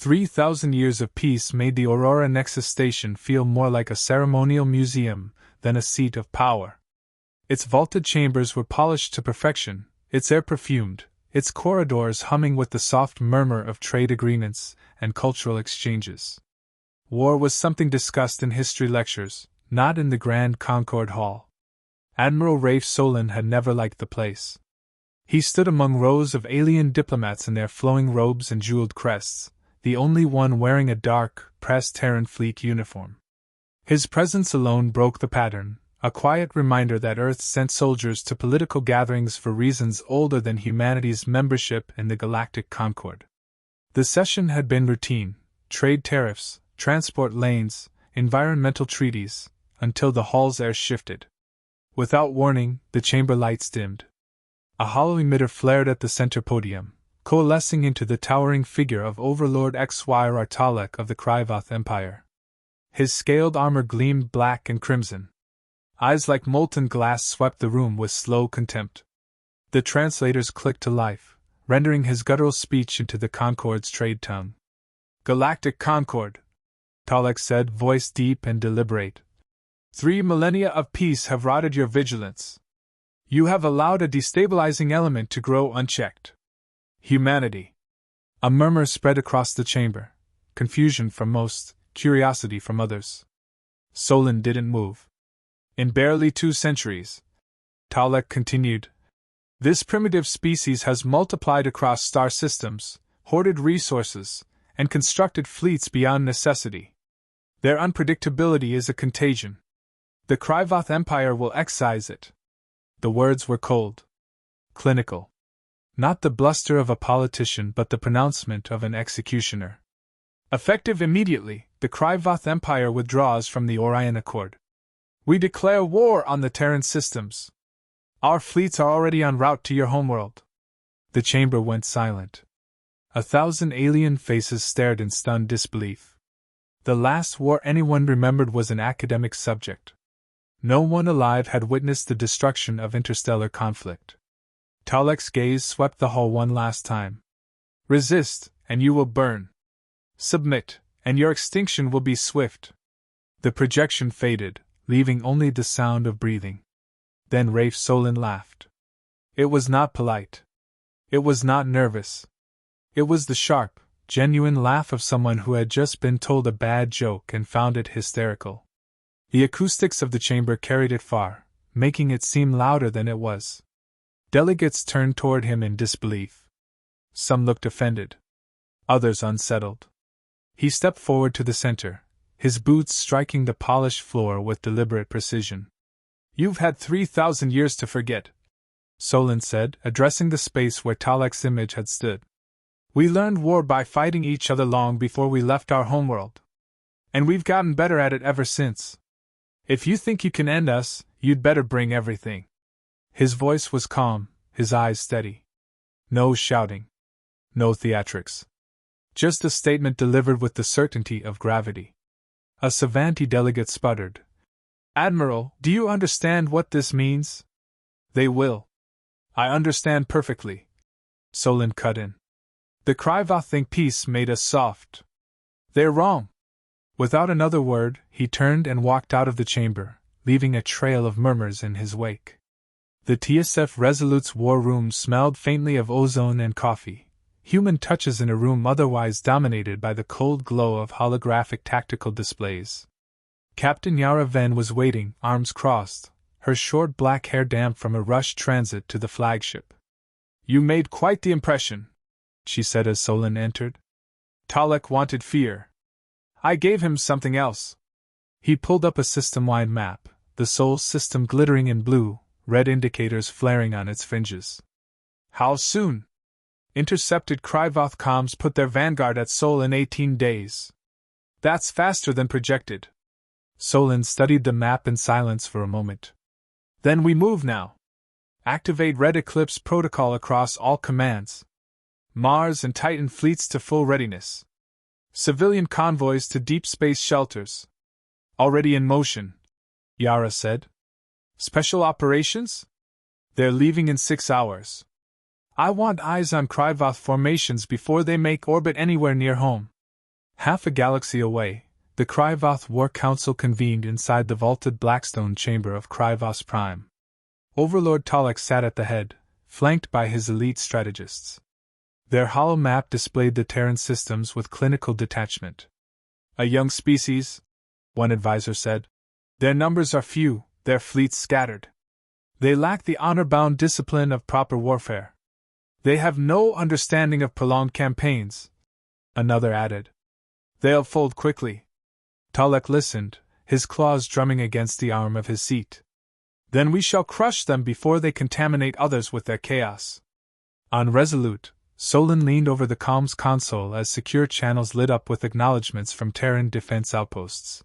3,000 years of peace made the Aurora Nexus Station feel more like a ceremonial museum than a seat of power. Its vaulted chambers were polished to perfection, its air perfumed, its corridors humming with the soft murmur of trade agreements and cultural exchanges. War was something discussed in history lectures, not in the Grand Concord Hall. Admiral Rafe Solon had never liked the place. He stood among rows of alien diplomats in their flowing robes and jeweled crests, the only one wearing a dark, pressed Terran fleet uniform. His presence alone broke the pattern, a quiet reminder that Earth sent soldiers to political gatherings for reasons older than humanity's membership in the Galactic Concord. The session had been routine: trade tariffs, transport lanes, environmental treaties, until the hall's air shifted. Without warning, the chamber lights dimmed. A hollow emitter flared at the center podium, coalescing into the towering figure of Overlord HFY Rartalek of the Kryvoth Empire. His scaled armor gleamed black and crimson. Eyes like molten glass swept the room with slow contempt. The translators clicked to life, rendering his guttural speech into the Concord's trade tongue. "Galactic Concord," Talek said, voice deep and deliberate. 3 millennia of peace have rotted your vigilance. You have allowed a destabilizing element to grow unchecked. Humanity. A murmur spread across the chamber, confusion from most, curiosity from others. Solon didn't move. In barely 2 centuries, Talek continued, this primitive species has multiplied across star systems, hoarded resources, and constructed fleets beyond necessity. Their unpredictability is a contagion. The Kryvoth Empire will excise it. The words were cold. Clinical. Not the bluster of a politician but the pronouncement of an executioner. Effective immediately, the Kryvoth Empire withdraws from the Orion Accord. We declare war on the Terran systems. Our fleets are already en route to your homeworld. The chamber went silent. 1,000 alien faces stared in stunned disbelief. The last war anyone remembered was an academic subject. No one alive had witnessed the destruction of interstellar conflict. Talek's gaze swept the hall one last time. Resist, and you will burn. Submit, and your extinction will be swift. The projection faded, leaving only the sound of breathing. Then Rafe Solon laughed. It was not polite. It was not nervous. It was the sharp, genuine laugh of someone who had just been told a bad joke and found it hysterical. The acoustics of the chamber carried it far, making it seem louder than it was. Delegates turned toward him in disbelief. Some looked offended. Others unsettled. He stepped forward to the center, his boots striking the polished floor with deliberate precision. You've had 3,000 years to forget, Solon said, addressing the space where Talek's image had stood. We learned war by fighting each other long before we left our homeworld. And we've gotten better at it ever since. If you think you can end us, you'd better bring everything. His voice was calm, his eyes steady. No shouting. No theatrics. Just a statement delivered with the certainty of gravity. A Savanti delegate sputtered. Admiral, do you understand what this means? They will. I understand perfectly. Solon cut in. The Kryvoth think peace made us soft. They're wrong. Without another word, he turned and walked out of the chamber, leaving a trail of murmurs in his wake. The TSF Resolute's war room smelled faintly of ozone and coffee, human touches in a room otherwise dominated by the cold glow of holographic tactical displays. Captain Yara Ven was waiting, arms crossed, her short black hair damp from a rushed transit to the flagship. You made quite the impression, she said as Solon entered. Talek wanted fear. I gave him something else. He pulled up a system-wide map, the Sol system glittering in blue, red indicators flaring on its fringes. How soon? Intercepted Kryvoth comms put their vanguard at Sol in 18 days. That's faster than projected. Solon studied the map in silence for a moment. Then we move now. Activate Red Eclipse protocol across all commands. Mars and Titan fleets to full readiness. Civilian convoys to deep space shelters. Already in motion, Yara said. Special operations? They're leaving in 6 hours. I want eyes on Kryvoth formations before they make orbit anywhere near home. Half a galaxy away, the Kryvoth War Council convened inside the vaulted Blackstone chamber of Kryvos Prime. Overlord Talek sat at the head, flanked by his elite strategists. Their hollow map displayed the Terran systems with clinical detachment. A young species, one advisor said. Their numbers are few, their fleets scattered. They lack the honor-bound discipline of proper warfare. They have no understanding of prolonged campaigns, another added. They'll fold quickly. Talek listened, his claws drumming against the arm of his seat. Then we shall crush them before they contaminate others with their chaos. Unresolute, Solon leaned over the comms console as secure channels lit up with acknowledgments from Terran defense outposts.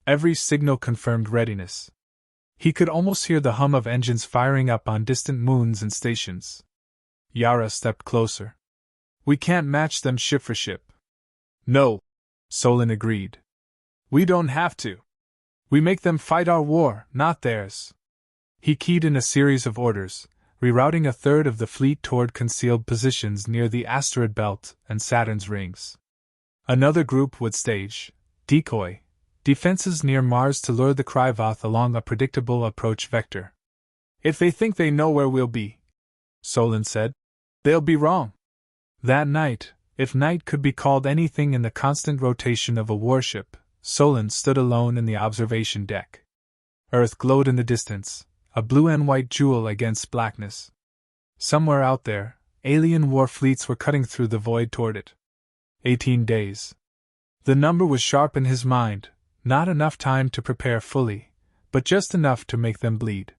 Every signal confirmed readiness. He could almost hear the hum of engines firing up on distant moons and stations. Yara stepped closer. We can't match them ship for ship. No, Solon agreed. We don't have to. We make them fight our war, not theirs. He keyed in a series of orders, rerouting a third of the fleet toward concealed positions near the asteroid belt and Saturn's rings. Another group would stage, decoy, defenses near Mars to lure the Kryvoth along a predictable approach vector. If they think they know where we'll be, Solon said, they'll be wrong. That night, if night could be called anything in the constant rotation of a warship, Solon stood alone in the observation deck. Earth glowed in the distance, a blue and white jewel against blackness. Somewhere out there, alien war fleets were cutting through the void toward it. 18 days. The number was sharp in his mind, not enough time to prepare fully, but just enough to make them bleed.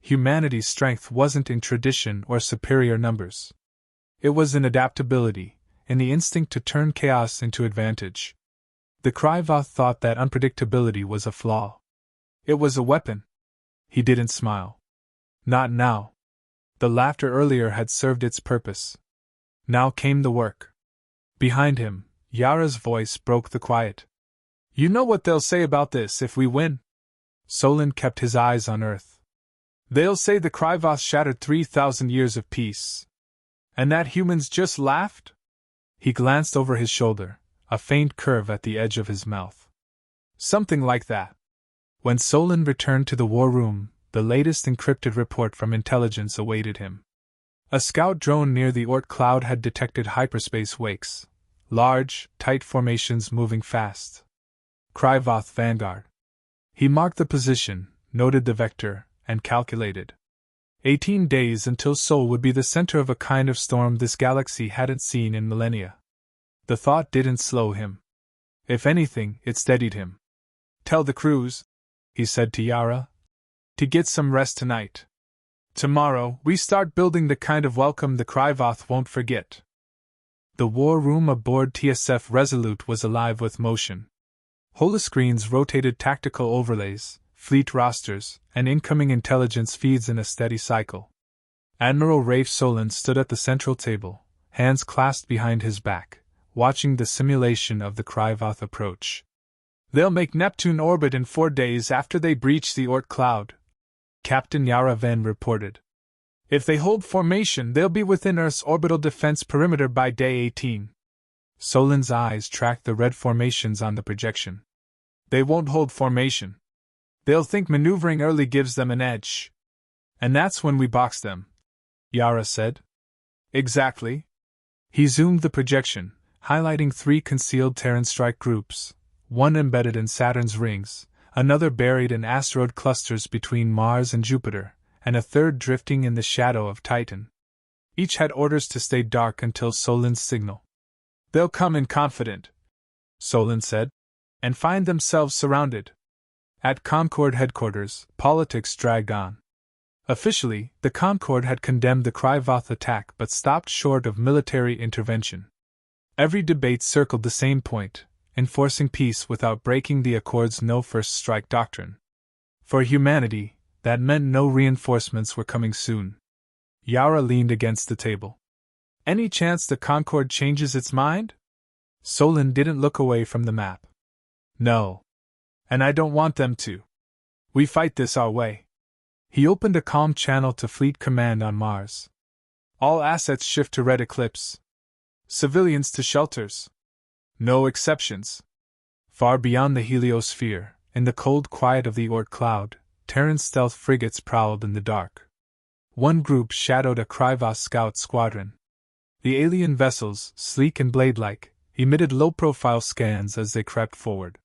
Humanity's strength wasn't in tradition or superior numbers. It was in adaptability, in the instinct to turn chaos into advantage. The Kryvoth thought that unpredictability was a flaw. It was a weapon. He didn't smile. Not now. The laughter earlier had served its purpose. Now came the work. Behind him, Yara's voice broke the quiet. You know what they'll say about this if we win? Solon kept his eyes on Earth. They'll say the Kryvoth shattered 3,000 years of peace. And that humans just laughed? He glanced over his shoulder, a faint curve at the edge of his mouth. Something like that. When Solon returned to the war room, the latest encrypted report from intelligence awaited him. A scout drone near the Oort cloud had detected hyperspace wakes, large, tight formations moving fast. Kryvoth Vanguard. He marked the position, noted the vector, and calculated. 18 days until Sol would be the center of a kind of storm this galaxy hadn't seen in millennia. The thought didn't slow him. If anything, it steadied him. Tell the crews, he said to Yara, to get some rest tonight. Tomorrow, we start building the kind of welcome the Kryvoth won't forget. The war room aboard TSF Resolute was alive with motion. Holoscreens rotated tactical overlays, fleet rosters, and incoming intelligence feeds in a steady cycle. Admiral Rafe Solon stood at the central table, hands clasped behind his back, watching the simulation of the Kryvoth approach. They'll make Neptune orbit in 4 days after they breach the Oort cloud, Captain Yara Ven reported. If they hold formation, they'll be within Earth's orbital defense perimeter by day 18. Solon's eyes tracked the red formations on the projection. They won't hold formation. They'll think maneuvering early gives them an edge. And that's when we box them, Yara said. Exactly. He zoomed the projection, highlighting 3 concealed Terran strike groups, one embedded in Saturn's rings, another buried in asteroid clusters between Mars and Jupiter, and a third drifting in the shadow of Titan. Each had orders to stay dark until Solon's signal. They'll come in confident, Solon said, and find themselves surrounded. At Concord headquarters, politics dragged on. Officially, the Concord had condemned the Kryvoth attack but stopped short of military intervention. Every debate circled the same point, enforcing peace without breaking the Accord's no first strike doctrine. For humanity, that meant no reinforcements were coming soon. Yara leaned against the table. Any chance the Concord changes its mind? Solon didn't look away from the map. No. And I don't want them to. We fight this our way. He opened a calm channel to Fleet Command on Mars. All assets shift to Red Eclipse. Civilians to shelters. No exceptions. Far beyond the heliosphere, in the cold quiet of the Oort cloud, Terran stealth frigates prowled in the dark. One group shadowed a Kryvos scout squadron. The alien vessels, sleek and blade-like, emitted low-profile scans as they crept forward.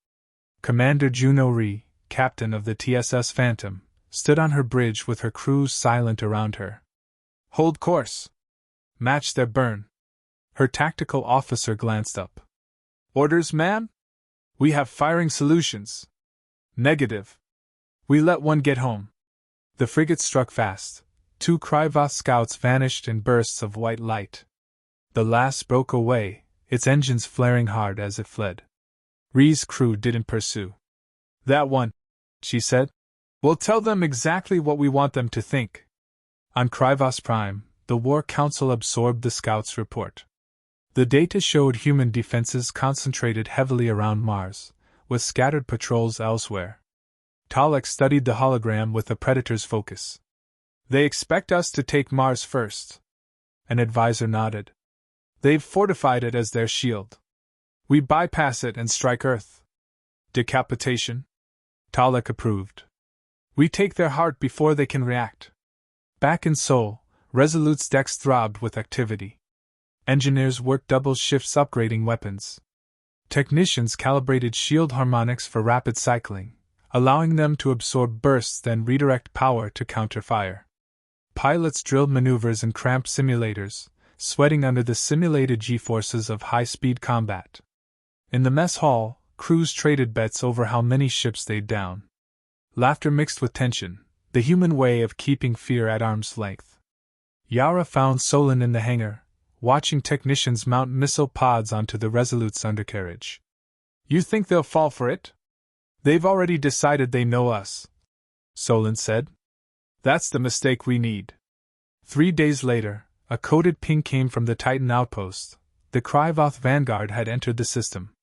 Commander Juno Ree, captain of the TSS Phantom, stood on her bridge with her crews silent around her. Hold course. Match their burn. Her tactical officer glanced up. Orders, ma'am? We have firing solutions. Negative. We let one get home. The frigate struck fast. 2 Kryvos scouts vanished in bursts of white light. The last broke away, its engines flaring hard as it fled. Ree's crew didn't pursue. That one, she said. We'll tell them exactly what we want them to think. On Kryvos Prime, the War Council absorbed the scouts' report. The data showed human defenses concentrated heavily around Mars, with scattered patrols elsewhere. Talek studied the hologram with the Predator's focus. They expect us to take Mars first. An advisor nodded. They've fortified it as their shield. We bypass it and strike Earth. Decapitation? Talek approved. We take their heart before they can react. Back in Sol, Resolute's decks throbbed with activity. Engineers worked double shifts upgrading weapons. Technicians calibrated shield harmonics for rapid cycling, allowing them to absorb bursts then redirect power to counter fire. Pilots drilled maneuvers in cramped simulators, sweating under the simulated G-forces of high-speed combat. In the mess hall, crews traded bets over how many ships they'd down. Laughter mixed with tension, the human way of keeping fear at arm's length. Yara found Solon in the hangar, watching technicians mount missile pods onto the Resolute's undercarriage. You think they'll fall for it? They've already decided they know us, Solon said. That's the mistake we need. 3 days later, a coded ping came from the Titan outpost. The Kryvoth Vanguard had entered the system.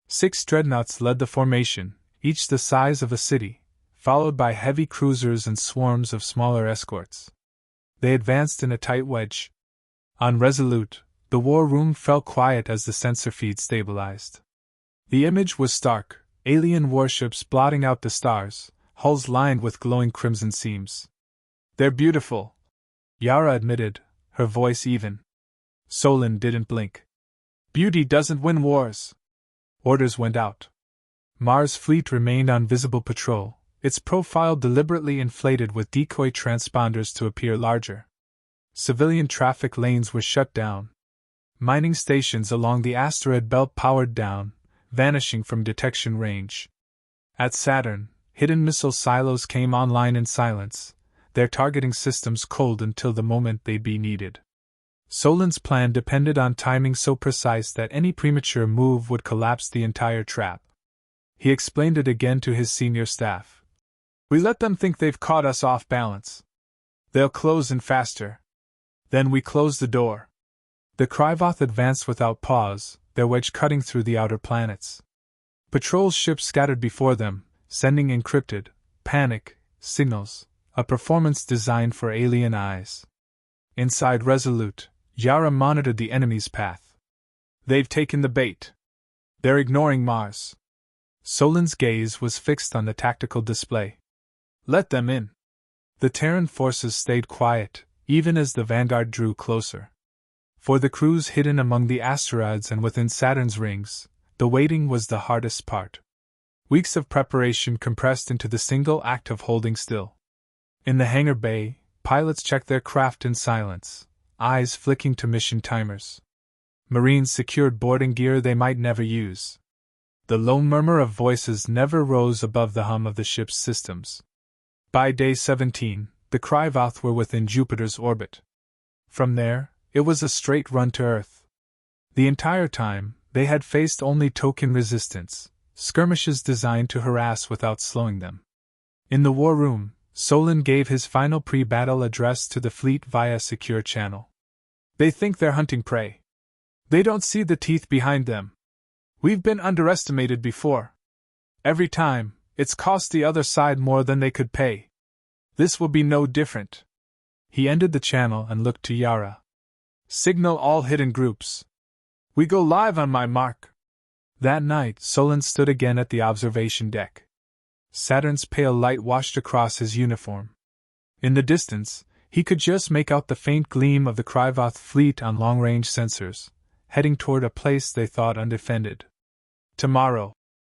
6 dreadnoughts led the formation, each the size of a city, followed by heavy cruisers and swarms of smaller escorts. They advanced in a tight wedge. On Resolute, the war room fell quiet as the sensor feed stabilized. The image was stark, alien warships blotting out the stars, hulls lined with glowing crimson seams. They're beautiful, Yara admitted, her voice even. Solon didn't blink. Beauty doesn't win wars. Orders went out. Mars' fleet remained on visible patrol, its profile deliberately inflated with decoy transponders to appear larger. Civilian traffic lanes were shut down. Mining stations along the asteroid belt powered down, vanishing from detection range. At Saturn, hidden missile silos came online in silence, their targeting systems cold until the moment they'd be needed. Solon's plan depended on timing so precise that any premature move would collapse the entire trap. He explained it again to his senior staff. We let them think they've caught us off balance. They'll close in faster. Then we close the door. The Kryvoth advanced without pause, their wedge cutting through the outer planets. Patrol ships scattered before them, sending encrypted, panic signals, a performance designed for alien eyes. Inside Resolute, Yara monitored the enemy's path. They've taken the bait. They're ignoring Mars. Solon's gaze was fixed on the tactical display. Let them in. The Terran forces stayed quiet, even as the Vanguard drew closer. For the crews hidden among the asteroids and within Saturn's rings, the waiting was the hardest part. Weeks of preparation compressed into the single act of holding still. In the hangar bay, pilots checked their craft in silence, eyes flicking to mission timers. Marines secured boarding gear they might never use. The low murmur of voices never rose above the hum of the ship's systems. By day 17, the Kryvoth were within Jupiter's orbit. From there, it was a straight run to Earth. The entire time, they had faced only token resistance, skirmishes designed to harass without slowing them. In the war room, Solon gave his final pre-battle address to the fleet via secure channel. They think they're hunting prey. They don't see the teeth behind them. We've been underestimated before. Every time, it's cost the other side more than they could pay. This will be no different. He ended the channel and looked to Yara. Signal all hidden groups. We go live on my mark. That night, Solon stood again at the observation deck. Saturn's pale light washed across his uniform. In the distance, he could just make out the faint gleam of the Kryvoth fleet on long-range sensors, heading toward a place they thought undefended. Tomorrow,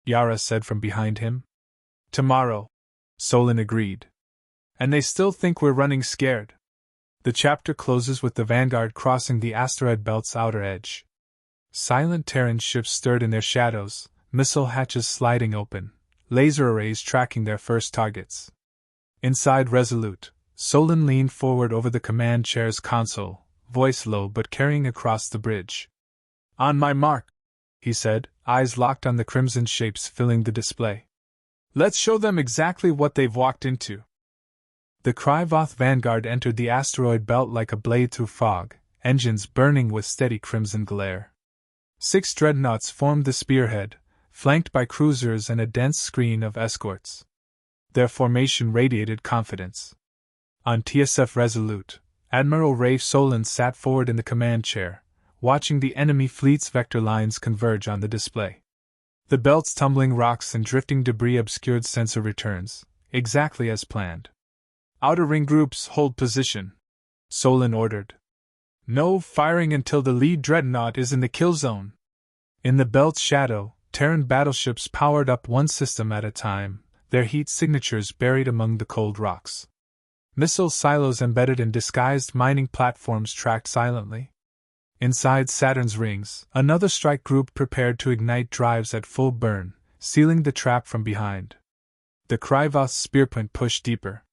Yara said from behind him. Tomorrow, Solon agreed. And they still think we're running scared. The chapter closes with the Vanguard crossing the asteroid belt's outer edge. Silent Terran ships stirred in their shadows, missile hatches sliding open, laser arrays tracking their first targets. Inside Resolute, Solon leaned forward over the command chair's console, voice low but carrying across the bridge. On my mark, he said, eyes locked on the crimson shapes filling the display. Let's show them exactly what they've walked into. The Kryvoth Vanguard entered the asteroid belt like a blade through fog, engines burning with steady crimson glare. 6 dreadnoughts formed the spearhead, flanked by cruisers and a dense screen of escorts. Their formation radiated confidence. On TSF Resolute, Admiral Rafe Solon sat forward in the command chair, watching the enemy fleet's vector lines converge on the display. The belt's tumbling rocks and drifting debris obscured sensor returns, exactly as planned. Outer ring groups hold position, Solon ordered. No firing until the lead dreadnought is in the kill zone. In the belt's shadow, Terran battleships powered up one system at a time, their heat signatures buried among the cold rocks. Missile silos embedded in disguised mining platforms tracked silently. Inside Saturn's rings, another strike group prepared to ignite drives at full burn, sealing the trap from behind. The Kryvoth's spearpoint pushed deeper.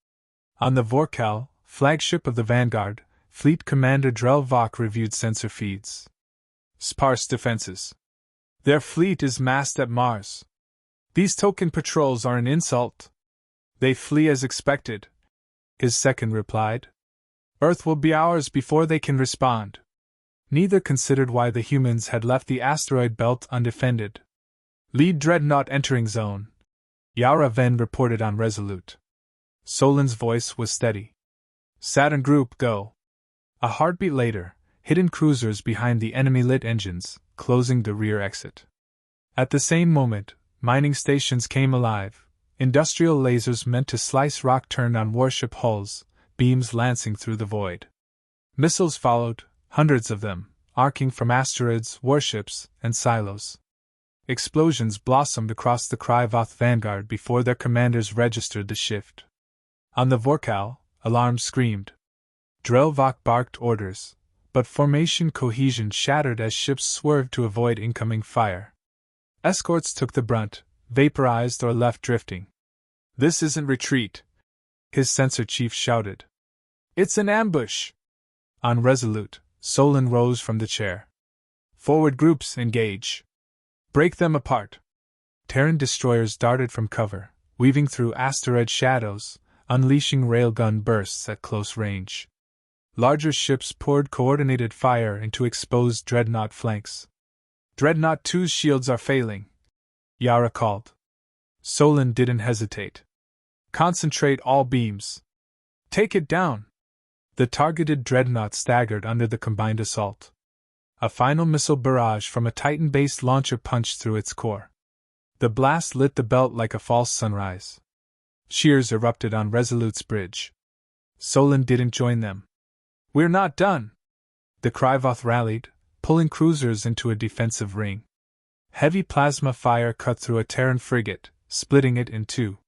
On the Vorkal, flagship of the Vanguard, Fleet Commander Drell Vok reviewed sensor feeds. Sparse defenses. Their fleet is massed at Mars. These token patrols are an insult. They flee as expected, his second replied. Earth will be ours before they can respond. Neither considered why the humans had left the asteroid belt undefended. Lead dreadnought entering zone, Yara Ven reported on Resolute. Solon's voice was steady. Saturn Group, go. A heartbeat later, hidden cruisers behind the enemy-lit engines, closing the rear exit. At the same moment, mining stations came alive, industrial lasers meant to slice rock turned on warship hulls, beams lancing through the void. Missiles followed, hundreds of them, arcing from asteroids, warships, and silos. Explosions blossomed across the Kryvoth Vanguard before their commanders registered the shift. On the Vorkal, alarms screamed. Drell Vok barked orders, but formation cohesion shattered as ships swerved to avoid incoming fire. Escorts took the brunt, vaporized or left drifting. This isn't retreat, his sensor chief shouted. It's an ambush. On Resolute, Solon rose from the chair. Forward groups, engage. Break them apart. Terran destroyers darted from cover, weaving through asteroid shadows, unleashing railgun bursts at close range. Larger ships poured coordinated fire into exposed dreadnought flanks. Dreadnought 2's shields are failing, Yara called. Solon didn't hesitate. Concentrate all beams. Take it down. The targeted dreadnought staggered under the combined assault. A final missile barrage from a Titan-based launcher punched through its core. The blast lit the belt like a false sunrise. Cheers erupted on Resolute's bridge. Solon didn't join them. We're not done. The Kryvoth rallied, pulling cruisers into a defensive ring. Heavy plasma fire cut through a Terran frigate, splitting it in two.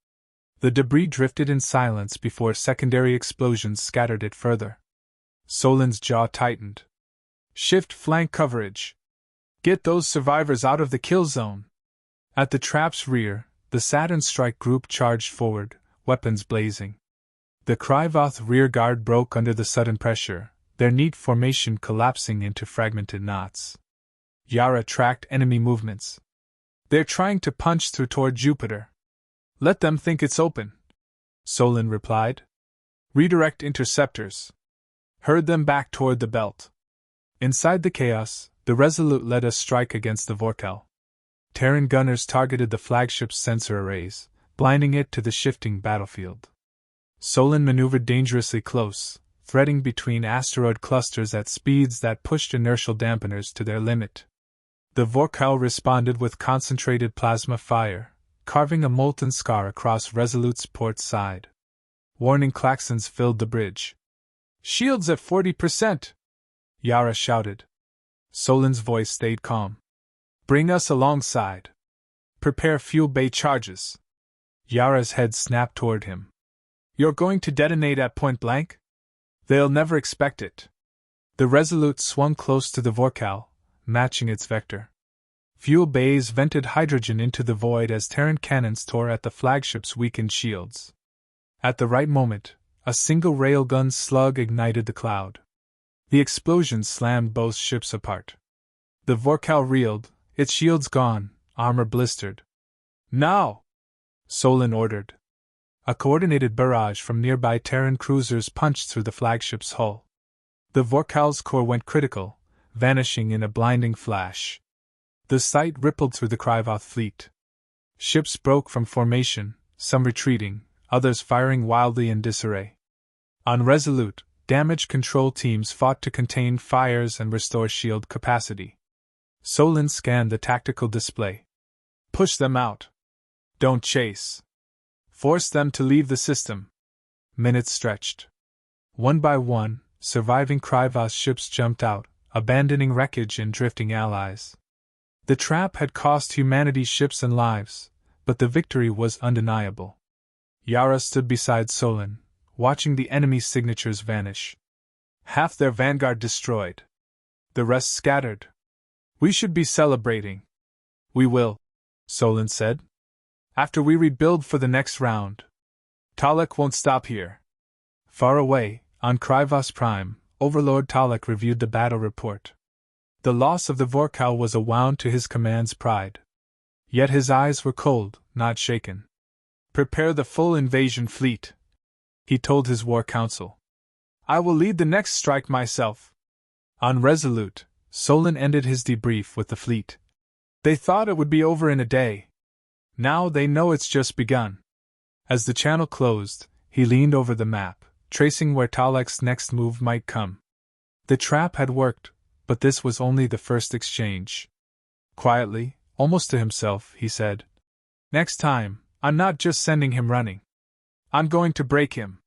The debris drifted in silence before secondary explosions scattered it further. Solon's jaw tightened. Shift flank coverage. Get those survivors out of the kill zone. At the trap's rear, the Saturn strike group charged forward, weapons blazing. The Kryvoth rear guard broke under the sudden pressure, their neat formation collapsing into fragmented knots. Yara tracked enemy movements. They're trying to punch through toward Jupiter. Let them think it's open, Solon replied. Redirect interceptors. Herd them back toward the belt. Inside the chaos, the Resolute led a strike against the Vorkal. Terran gunners targeted the flagship's sensor arrays, blinding it to the shifting battlefield. Solon maneuvered dangerously close, threading between asteroid clusters at speeds that pushed inertial dampeners to their limit. The Vorkal responded with concentrated plasma fire, carving a molten scar across Resolute's port side. Warning klaxons filled the bridge. "Shields at 40%! Yara shouted. Solin's voice stayed calm. "Bring us alongside. Prepare fuel bay charges." Yara's head snapped toward him. "You're going to detonate at point blank? They'll never expect it." The Resolute swung close to the Vorkal, matching its vector. Fuel bays vented hydrogen into the void as Terran cannons tore at the flagship's weakened shields. At the right moment, a single railgun slug ignited the cloud. The explosion slammed both ships apart. The Vorkal reeled, its shields gone, armor blistered. "Now!" Solin ordered. A coordinated barrage from nearby Terran cruisers punched through the flagship's hull. The Vorkal's core went critical, vanishing in a blinding flash. The sight rippled through the Kryvoth fleet. Ships broke from formation, some retreating, others firing wildly in disarray. On Resolute, damage control teams fought to contain fires and restore shield capacity. Solin scanned the tactical display. "Push them out. Don't chase. Force them to leave the system." Minutes stretched. One by one, surviving Kryvoth ships jumped out, abandoning wreckage and drifting allies. The trap had cost humanity ships and lives, but the victory was undeniable. Yara stood beside Solin, watching the enemy's signatures vanish. Half their vanguard destroyed. The rest scattered. "We should be celebrating." "We will," Solin said. "After we rebuild for the next round. Talek won't stop here." Far away, on Kryvos Prime, Overlord Talek reviewed the battle report. The loss of the Vorkal was a wound to his command's pride. Yet his eyes were cold, not shaken. "Prepare the full invasion fleet," he told his war council. "I will lead the next strike myself." On Resolute, Solin ended his debrief with the fleet. "They thought it would be over in a day. Now they know it's just begun." As the channel closed, he leaned over the map, tracing where Talek's next move might come. The trap had worked, but this was only the first exchange. Quietly, almost to himself, he said, "Next time, I'm not just sending him running. I'm going to break him."